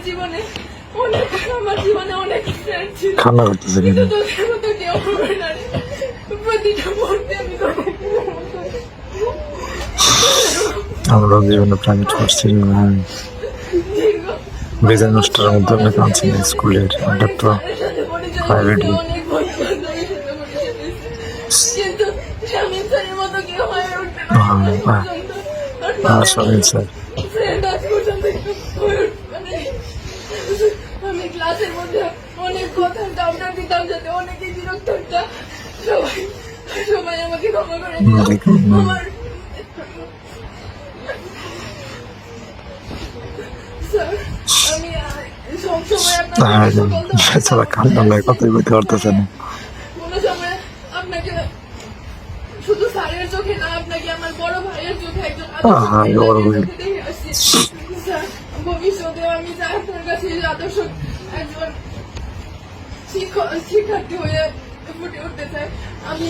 জীবনে আমার জীবনে অনেক ফ্রেন্ড ছিল, ঠান্ডা করতেছে কিন্তু তোদের মতো কেউ হবে না রে। প্রতিটা মুহূর্তে আমি তোকে আমরা জীবনে প্রাইভেট করছি বেজার নষ্টের মধ্যে অনেক আনছি স্কুলের এটা তো প্রাইভেটই অনেক বন্ধু-বান্ধবের সাথে পরিচয় হয়েছে। কিন্তু শামীম স্যারের মতো কেউ হয়ে উঠবে না আজ পর্যন্ত। শামীম স্যার ফ্রেন্ড আজ পর্যন্ত হয়ে উঠবে না। আমি ক্লাসের মধ্যে অনেক কথা ডাউটার দিতাম, যাতে অনেকে বিরক্ত হতো। সবাই আমাকে ক্ষমা করে দিও। আমার স্যার, আমি সবসময় আপনাকে ছাড়া কান্না নয় কথাই বলতে পারতেছে না কোনো সময় আপনাকে শুধু স্যারের চোখে না, আপনাকে আমার বড় ভাইয়ের চোখে একজন বড় ভাই দেখে আসছি। স্যার, ভবিষ্যতে আমি চাই আপনার কাছে আদর্শ একজন শিক্ষার্থী হয়ে ফুটে উঠতে চাই। আমি